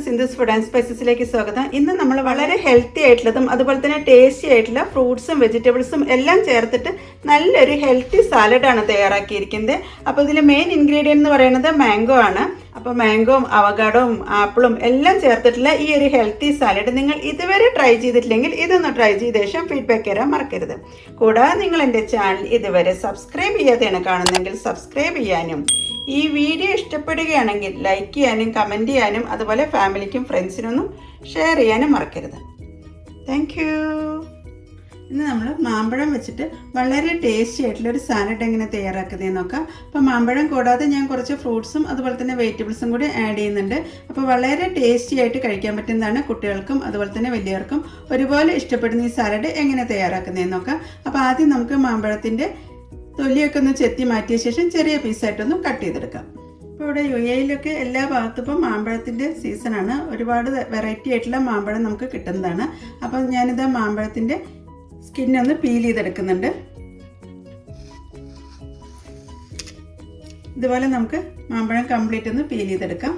Sindhu's food and സ്പൈസസിലേക്ക് സ്വാഗതം. ഇന്ന് നമ്മൾ വളരെ ഹെൽത്തി ആയിട്ടുള്ളതും അതുപോലെ തന്നെ ടേസ്റ്റി ആയിട്ടുള്ള ഫ്രൂട്ട്സും വെജിറ്റബിൾസും എല്ലാം ചേർത്തിട്ട് നല്ലൊരു ഹെൽത്തി സാലഡാണ് തയ്യാറാക്കിയിരിക്കുന്നത്. അപ്പോൾ ഇതിൽ മെയിൻ ഇൻഗ്രീഡിയൻ്റ് എന്ന് പറയുന്നത് മാംഗോ ആണ്. അപ്പോൾ മാംഗോയും അവകാഡോയും ആപ്പിളും എല്ലാം ചേർത്തിട്ടുള്ള ഈ ഒരു ഹെൽത്തി സാലഡ് നിങ്ങൾ ഇതുവരെ ട്രൈ ചെയ്തിട്ടില്ലെങ്കിൽ ഇതൊന്ന് ട്രൈ ചെയ്ത ശേഷം ഫീഡ്ബാക്ക് തരാൻ മറക്കരുത്. കൂടാതെ നിങ്ങൾ എൻ്റെ ചാനൽ ഇതുവരെ സബ്സ്ക്രൈബ് ചെയ്യാതെയാണ് കാണുന്നതെങ്കിൽ സബ്സ്ക്രൈബ് ചെയ്യാനും ഈ വീഡിയോ ഇഷ്ടപ്പെടുകയാണെങ്കിൽ ലൈക്ക് ചെയ്യാനും കമൻറ്റ് ചെയ്യാനും അതുപോലെ ഫാമിലിക്കും ഫ്രണ്ട്സിനൊന്നും ഷെയർ ചെയ്യാനും മറക്കരുത്. Thank you. ഇന്ന് നമ്മൾ മാമ്പഴം വെച്ചിട്ട് വളരെ ടേസ്റ്റി ആയിട്ടുള്ളൊരു സാലഡ് എങ്ങനെ തയ്യാറാക്കുന്നതെന്ന് നോക്കാം. അപ്പോൾ മാമ്പഴം കൂടാതെ ഞാൻ കുറച്ച് ഫ്രൂട്ട്സും അതുപോലെ തന്നെ വെജിറ്റബിൾസും കൂടി ആഡ് ചെയ്യുന്നുണ്ട്. അപ്പോൾ വളരെ ടേസ്റ്റി ആയിട്ട് കഴിക്കാൻ പറ്റുന്നതാണ്. കുട്ടികൾക്കും അതുപോലെ തന്നെ വലിയവർക്കും ഒരുപോലെ ഇഷ്ടപ്പെടുന്ന ഈ സാലഡ് എങ്ങനെ തയ്യാറാക്കുന്നതെന്ന് നോക്കാം. അപ്പോൾ ആദ്യം നമുക്ക് മാമ്പഴത്തിൻ്റെ തൊലിയൊക്കെ ഒന്ന് ചെത്തി മാറ്റിയ ശേഷം ചെറിയ പീസായിട്ടൊന്ന് കട്ട് ചെയ്തെടുക്കാം. ഇപ്പോൾ ഇവിടെ UAE എല്ലാ ഭാഗത്തും ഇപ്പം മാമ്പഴത്തിൻ്റെ സീസണാണ്. ഒരുപാട് വെറൈറ്റി ആയിട്ടുള്ള മാമ്പഴം നമുക്ക് കിട്ടുന്നതാണ്. അപ്പം ഞാനിത് മാമ്പഴത്തിൻ്റെ സ്കിന്നൊന്ന് പീൽ ചെയ്തെടുക്കുന്നുണ്ട്. ഇതുപോലെ നമുക്ക് മാമ്പഴം കംപ്ലീറ്റ് ഒന്ന് പീൽ ചെയ്തെടുക്കാം.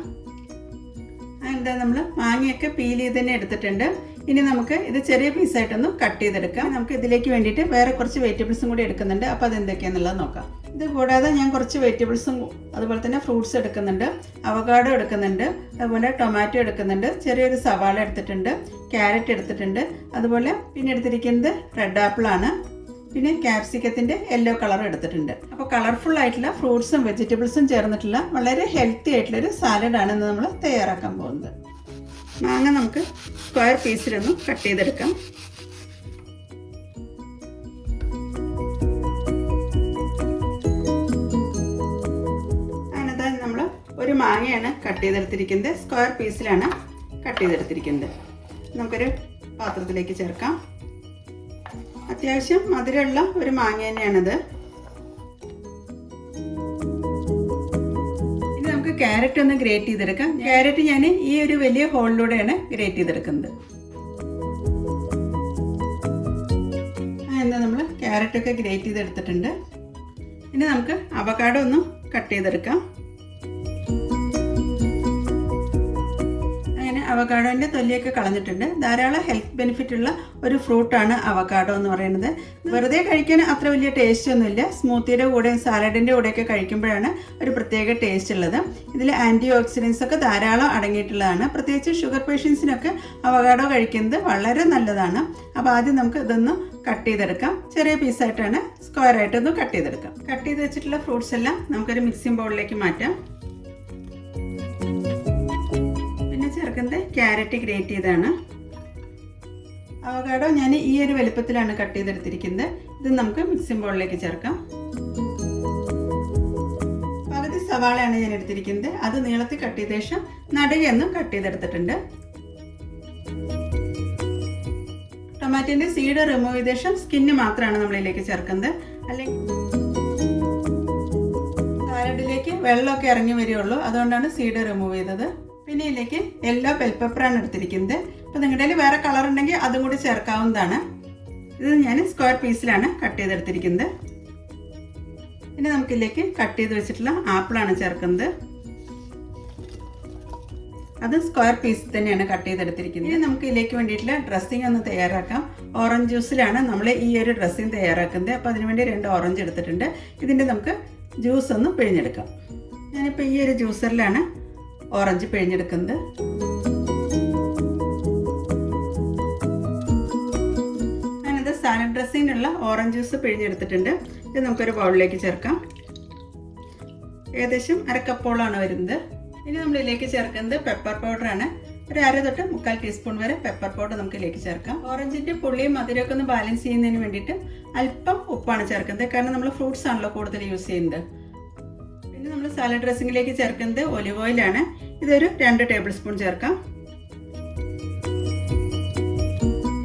അതിൻ്റെ നമ്മൾ മാങ്ങയൊക്കെ പീൽ ചെയ്ത് തന്നെ എടുത്തിട്ടുണ്ട്. ഇനി നമുക്ക് ഇത് ചെറിയ പീസായിട്ടൊന്ന് കട്ട് ചെയ്തെടുക്കാം. നമുക്ക് ഇതിലേക്ക് വേണ്ടിയിട്ട് വേറെ കുറച്ച് വെജിറ്റബിൾസും കൂടി എടുക്കുന്നുണ്ട്. അപ്പോൾ അതെന്തൊക്കെയാണെന്നുള്ളത് നോക്കാം. ഇത് കൂടാതെ ഞാൻ കുറച്ച് വെജിറ്റബിൾസും അതുപോലെ തന്നെ ഫ്രൂട്ട്സ് എടുക്കുന്നുണ്ട്. അവകാഡോ എടുക്കുന്നുണ്ട്, അതുപോലെ ടൊമാറ്റോ എടുക്കുന്നുണ്ട്, ചെറിയൊരു സവാള എടുത്തിട്ടുണ്ട്, ക്യാരറ്റ് എടുത്തിട്ടുണ്ട്, അതുപോലെ പിന്നെ എടുത്തിരിക്കുന്നത് റെഡ് ആപ്പിളാണ്, പിന്നെ ക്യാപ്സിക്കത്തിൻ്റെ യെല്ലോ കളർ എടുത്തിട്ടുണ്ട്. അപ്പോൾ കളർഫുൾ ആയിട്ടുള്ള ഫ്രൂട്ട്സും വെജിറ്റബിൾസും ചേർന്നിട്ടുള്ള വളരെ ഹെൽത്തി ആയിട്ടുള്ളൊരു സാലഡാണ് ഇന്ന് നമ്മൾ തയ്യാറാക്കാൻ പോകുന്നത്. മാങ്ങ നമുക്ക് സ്ക്വയർ പീസിലൊന്ന് കട്ട് ചെയ്തെടുക്കാം. അതിനകത്ത് നമ്മൾ ഒരു മാങ്ങയാണ് കട്ട് ചെയ്തെടുത്തിരിക്കുന്നത്. സ്ക്വയർ പീസിലാണ് കട്ട് ചെയ്തെടുത്തിരിക്കുന്നത്. നമുക്കൊരു പാത്രത്തിലേക്ക് ചേർക്കാം. അത്യാവശ്യം മധുരമുള്ള ഒരു മാങ്ങ തന്നെയാണിത്. ക്യാരറ്റ് ഒന്ന് ഗ്രേറ്റ് ചെയ്തെടുക്കാം. ക്യാരറ്റ് ഞാൻ ഈ ഒരു വലിയ ഹോളിലൂടെയാണ് ഗ്രേറ്റ് ചെയ്തെടുക്കുന്നത്. എന്താ നമ്മൾ ക്യാരറ്റൊക്കെ ഗ്രേറ്റ് ചെയ്തെടുത്തിട്ടുണ്ട്. ഇനി നമുക്ക് അവക്കാഡോ ഒന്ന് കട്ട് ചെയ്തെടുക്കാം. അങ്ങനെ അവക്കാഡോൻ്റെ തൊലിയൊക്കെ കളഞ്ഞിട്ടുണ്ട്. ധാരാളം ഹെൽത്ത് ബെനിഫിറ്റ് ഉള്ള ഒരു ഫ്രൂട്ടാണ് അവക്കാഡോ എന്ന് പറയുന്നത്. വെറുതെ കഴിക്കാൻ അത്ര വലിയ ടേസ്റ്റ് ഒന്നുമില്ല. സ്മൂത്തിയുടെ കൂടെയും സാലഡിൻ്റെ കൂടെയൊക്കെ കഴിക്കുമ്പോഴാണ് ഒരു പ്രത്യേക ടേസ്റ്റ് ഉള്ളത്. ഇതിൽ ആൻറ്റി ഓക്സിഡൻസ് ഒക്കെ ധാരാളം അടങ്ങിയിട്ടുള്ളതാണ്. പ്രത്യേകിച്ച് ഷുഗർ പേഷ്യൻസിനൊക്കെ അവക്കാഡോ കഴിക്കുന്നത് വളരെ നല്ലതാണ്. അപ്പോൾ ആദ്യം നമുക്ക് ഇതൊന്ന് കട്ട് ചെയ്തെടുക്കാം. ചെറിയ പീസായിട്ടാണ് സ്ക്വയറായിട്ടൊന്ന് കട്ട് ചെയ്തെടുക്കാം. കട്ട് ചെയ്ത് വെച്ചിട്ടുള്ള ഫ്രൂട്ട്സ് എല്ലാം നമുക്കൊരു മിക്സിംഗ് ബൗളിലേക്ക് മാറ്റാം. ചേർക്കുന്നത് ക്യാരറ്റ് ഗ്രേറ്റ് ചെയ്താണ്. അവകാഡോ ഞാൻ ഈ ഒരു വലുപ്പത്തിലാണ് കട്ട് ചെയ്തെടുത്തിരിക്കുന്നത്. ഇത് നമുക്ക് മിക്സിംഗ് ബൗളിലേക്ക് ചേർക്കാം. പകുതി സവാളയാണ് ഞാൻ എടുത്തിരിക്കുന്നത്. അത് നീളത്തിൽ കട്ട് ചെയ്ത ശേഷം നടുകയൊന്ന് കട്ട് ചെയ്തെടുത്തിട്ടുണ്ട്. ടൊമാറ്റോന്റെ സീഡ് റിമൂവ് ചെയ്ത ശേഷം സ്കിന്ന് മാത്രമാണ് നമ്മളിതിലേക്ക് ചേർക്കുന്നത്. അല്ലെങ്കിൽ സാലഡിലേക്ക് വെള്ളമൊക്കെ ഇറങ്ങി വരികയുള്ളൂ. അതുകൊണ്ടാണ് സീഡ് റിമൂവ് ചെയ്തത്. പിന്നെ ഇതിലേക്ക് യെല്ലോ ബെൽ പെപ്പറാണ് എടുത്തിരിക്കുന്നത്. അപ്പോൾ നിങ്ങളുടെ കയ്യിൽ വേറെ കളർ ഉണ്ടെങ്കിൽ അതും കൂടി ചേർക്കാവുന്നതാണ്. ഇത് ഞാൻ സ്ക്വയർ പീസിലാണ് കട്ട് ചെയ്തെടുത്തിരിക്കുന്നത്. പിന്നെ നമുക്കിതിലേക്ക് കട്ട് ചെയ്ത് വെച്ചിട്ടുള്ള ആപ്പിളാണ് ചേർക്കുന്നത്. അത് സ്ക്വയർ പീസ് തന്നെയാണ് കട്ട് ചെയ്തെടുത്തിരിക്കുന്നത്. ഇനി നമുക്ക് ഇതിലേക്ക് വേണ്ടിയിട്ടുള്ള ഡ്രസ്സിങ് ഒന്ന് തയ്യാറാക്കാം. ഓറഞ്ച് ജ്യൂസിലാണ് നമ്മൾ ഈ ഒരു ഡ്രസ്സിങ് തയ്യാറാക്കുന്നത്. അപ്പോൾ അതിനുവേണ്ടി 2 ഓറഞ്ച് എടുത്തിട്ടുണ്ട്. ഇതിൻ്റെ നമുക്ക് ജ്യൂസ് ഒന്ന് പിഴിഞ്ഞെടുക്കാം. ഞാനിപ്പോൾ ഈ ഒരു ജ്യൂസറിലാണ് ഓറഞ്ച് പിഴിഞ്ഞെടുക്കുന്നത്. ഞാനത് സാലഡ് ഡ്രസ്സിങ്ങിനുള്ള ഓറഞ്ച് ജ്യൂസ് പിഴിഞ്ഞെടുത്തിട്ടുണ്ട്. ഇത് നമുക്കൊരു ബൗളിലേക്ക് ചേർക്കാം. ഏകദേശം 1/2 കപ്പോളാണ് വരുന്നത്. ഇനി നമ്മളിതിലേക്ക് ചേർക്കുന്നത് പെപ്പർ പൗഡറാണ്. ഒരു 1/2 തൊട്ട് 3/4 ടീസ്പൂൺ വരെ പെപ്പർ പൗഡർ നമുക്ക് ഇതിലേക്ക് ചേർക്കാം. ഓറഞ്ചിൻ്റെ പുളിയും മധുരമൊക്കെ ഒന്ന് ബാലൻസ് ചെയ്യുന്നതിന് വേണ്ടിയിട്ട് അല്പം ഉപ്പാണ് ചേർക്കുന്നത്. കാരണം നമ്മൾ ഫ്രൂട്ട്സ് ആണല്ലോ കൂടുതൽ യൂസ് ചെയ്യുന്നത്. പിന്നെ നമ്മൾ സാലഡ് ഡ്രസ്സിങ്ങിലേക്ക് ചേർക്കുന്നത് ഒലിവ് ഓയിലാണ്. ഇതൊരു 2 ടേബിൾ സ്പൂൺ ചേർക്കാം.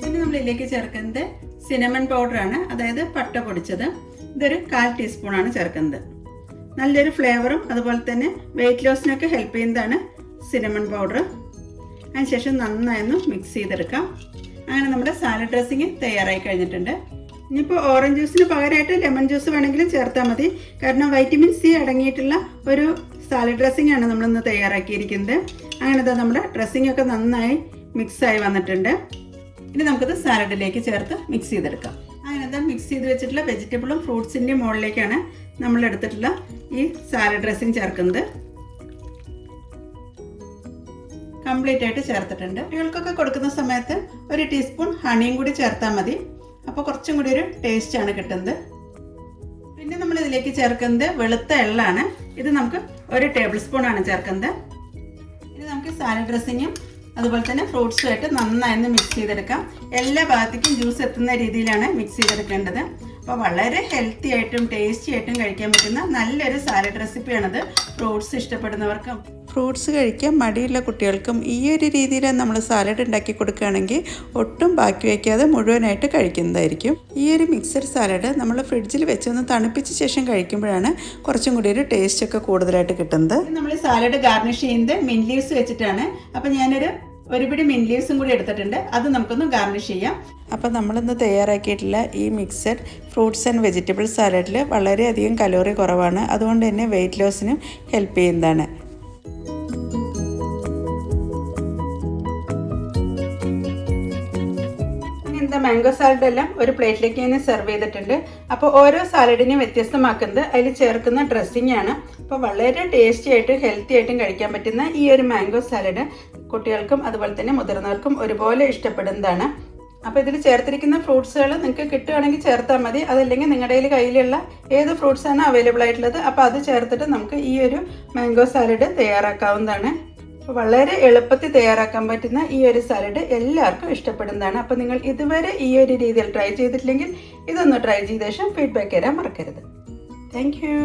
പിന്നെ നമ്മൾ ഇതിലേക്ക് ചേർക്കുന്നത് സിനമൺ പൗഡറാണ്, അതായത് പട്ട പൊടിച്ചത്. ഇതൊരു 1/4 ടീസ്പൂണാണ് ചേർക്കുന്നത്. നല്ലൊരു ഫ്ലേവറും അതുപോലെ തന്നെ വെയിറ്റ് ലോസിനൊക്കെ ഹെൽപ്പ് ചെയ്യുന്നതാണ് സിനമൺ പൗഡർ. അതിനുശേഷം നന്നായൊന്ന് മിക്സ് ചെയ്തെടുക്കാം. അങ്ങനെ നമ്മുടെ സാലഡ് ഡ്രസ്സിങ് തയ്യാറായി കഴിഞ്ഞിട്ടുണ്ട്. ഇനിയിപ്പോൾ ഓറഞ്ച് ജ്യൂസിന് പകരമായിട്ട് ലെമൺ ജ്യൂസ് വേണമെങ്കിലും ചേർത്താൽ മതി. കാരണം വൈറ്റമിൻ സി അടങ്ങിയിട്ടുള്ള ഒരു സാലഡ് ഡ്രസ്സിംഗ് ആണ് നമ്മളിന്ന് തയ്യാറാക്കിയിരിക്കുന്നത്. അങ്ങനത്തെ നമ്മുടെ ഡ്രസ്സിംഗ് ഒക്കെ നന്നായി മിക്സായി വന്നിട്ടുണ്ട്. ഇനി നമുക്കത് സാലഡിലേക്ക് ചേർത്ത് മിക്സ് ചെയ്തെടുക്കാം. അങ്ങനത്തെ മിക്സ് ചെയ്ത് വെച്ചിട്ടുള്ള വെജിറ്റബിളും ഫ്രൂട്ട്സിൻ്റെയും മുകളിലേക്കാണ് നമ്മൾ എടുത്തിട്ടുള്ള ഈ സാലഡ് ഡ്രസ്സിംഗ് ചേർക്കുന്നത്. കംപ്ലീറ്റ് ആയിട്ട് ചേർത്തിട്ടുണ്ട്. കുട്ടികൾക്കൊക്കെ കൊടുക്കുന്ന സമയത്ത് ഒരു ടീസ്പൂൺ ഹണിയും കൂടി ചേർത്താൽ മതി. അപ്പോൾ കുറച്ചും കൂടി ഒരു ടേസ്റ്റ് ആണ് കിട്ടുന്നത്. പിന്നെ നമ്മൾ ഇതിലേക്ക് ചേർക്കുന്നത് വെളുത്ത എള്ളാണ്. ഇത് നമുക്ക് 1 ടേബിൾ സ്പൂൺ ആണ് ചേർക്കുന്നത്. ഇത് നമുക്ക് സാലഡ് ഡ്രസ്സിങ്ങും അതുപോലെ തന്നെ ഫ്രൂട്ട്സും ആയിട്ട് നന്നായി മിക്സ് ചെയ്തെടുക്കാം. എല്ലാ ഭാഗത്തേക്കും ജ്യൂസ് എത്തുന്ന രീതിയിലാണ് മിക്സ് ചെയ്തെടുക്കേണ്ടത്. അപ്പോൾ വളരെ ഹെൽത്തി ആയിട്ടും ടേസ്റ്റി ആയിട്ടും കഴിക്കാൻ പറ്റുന്ന നല്ലൊരു സാലഡ് റെസിപ്പിയാണത്. ഫ്രൂട്ട്സ് ഇഷ്ടപ്പെടുന്നവർക്കും ഫ്രൂട്ട്സ് കഴിക്കാൻ മടിയുള്ള കുട്ടികൾക്കും ഈ ഒരു രീതിയിൽ നമ്മൾ സാലഡ് ഉണ്ടാക്കി കൊടുക്കുകയാണെങ്കിൽ ഒട്ടും ബാക്കി വയ്ക്കാതെ മുഴുവനായിട്ട് കഴിക്കുന്നതായിരിക്കും. ഈ ഒരു മിക്സഡ് സാലഡ് നമ്മൾ ഫ്രിഡ്ജിൽ വെച്ചൊന്ന് തണുപ്പിച്ച ശേഷം കഴിക്കുമ്പോഴാണ് കുറച്ചും കൂടി ഒരു ടേസ്റ്റ് ഒക്കെ കൂടുതലായിട്ട് കിട്ടുന്നത്. നമ്മൾ സാലഡ് ഗാർണിഷ് ചെയ്യുന്നത് മിന്റ് ലീവ്സ് വെച്ചിട്ടാണ്. അപ്പോൾ ഞാനൊരു പിടി മിന്റ് ലീവ്സും കൂടി എടുത്തിട്ടുണ്ട്. അത് നമുക്കൊന്ന് ഗാർണിഷ് ചെയ്യാം. അപ്പോൾ നമ്മളിന്ന് തയ്യാറാക്കിയിട്ടുള്ള ഈ മിക്സഡ് ഫ്രൂട്ട്സ് ആൻഡ് വെജിറ്റബിൾ സാലഡിൽ വളരെയധികം കലോറി കുറവാണ്. അതുകൊണ്ട് തന്നെ വെയിറ്റ് ലോസിനും ഹെൽപ്പ് ചെയ്യുന്നതാണ്. മാംഗോ സാലഡ് എല്ലാം ഒരു പ്ലേറ്റിലേക്ക് ഞാൻ സെർവ് ചെയ്തിട്ടുണ്ട്. അപ്പോൾ ഓരോ സാലഡിനെയും വ്യത്യസ്തമാക്കുന്നത് അതിൽ ചേർക്കുന്ന ഡ്രസ്സിംഗ് ആണ്. അപ്പോൾ വളരെ ടേസ്റ്റി ആയിട്ടും ഹെൽത്തി ആയിട്ടും കഴിക്കാൻ പറ്റുന്ന ഈ ഒരു മാംഗോ സാലഡ് കുട്ടികൾക്കും അതുപോലെ തന്നെ മുതിർന്നവർക്കും ഒരുപോലെ ഇഷ്ടപ്പെടുന്നതാണ്. അപ്പോൾ ഇതിൽ ചേർത്തിരിക്കുന്ന ഫ്രൂട്ട്സുകൾ നിങ്ങൾക്ക് കിട്ടുകയാണെങ്കിൽ ചേർത്താൽ മതി. അതല്ലെങ്കിൽ നിങ്ങളുടെ കയ്യിലുള്ള ഏത് ഫ്രൂട്ട്സാണ് അവൈലബിൾ ആയിട്ടുള്ളത് അപ്പോൾ അത് ചേർത്തിട്ട് നമുക്ക് ഈ ഒരു മാംഗോ സാലഡ് തയ്യാറാക്കാവുന്നതാണ്. അപ്പോൾ വളരെ എളുപ്പത്തിൽ തയ്യാറാക്കാൻ പറ്റുന്ന ഈ ഒരു സാലഡ് എല്ലാവർക്കും ഇഷ്ടപ്പെടുന്നതാണ്. അപ്പോൾ നിങ്ങൾ ഇതുവരെ ഈ ഒരു രീതിയിൽ ട്രൈ ചെയ്തിട്ടില്ലെങ്കിൽ ഇതൊന്ന് ട്രൈ ചെയ്ത ശേഷം ഫീഡ്ബാക്ക് തരാൻ മറക്കരുത്. Thank you.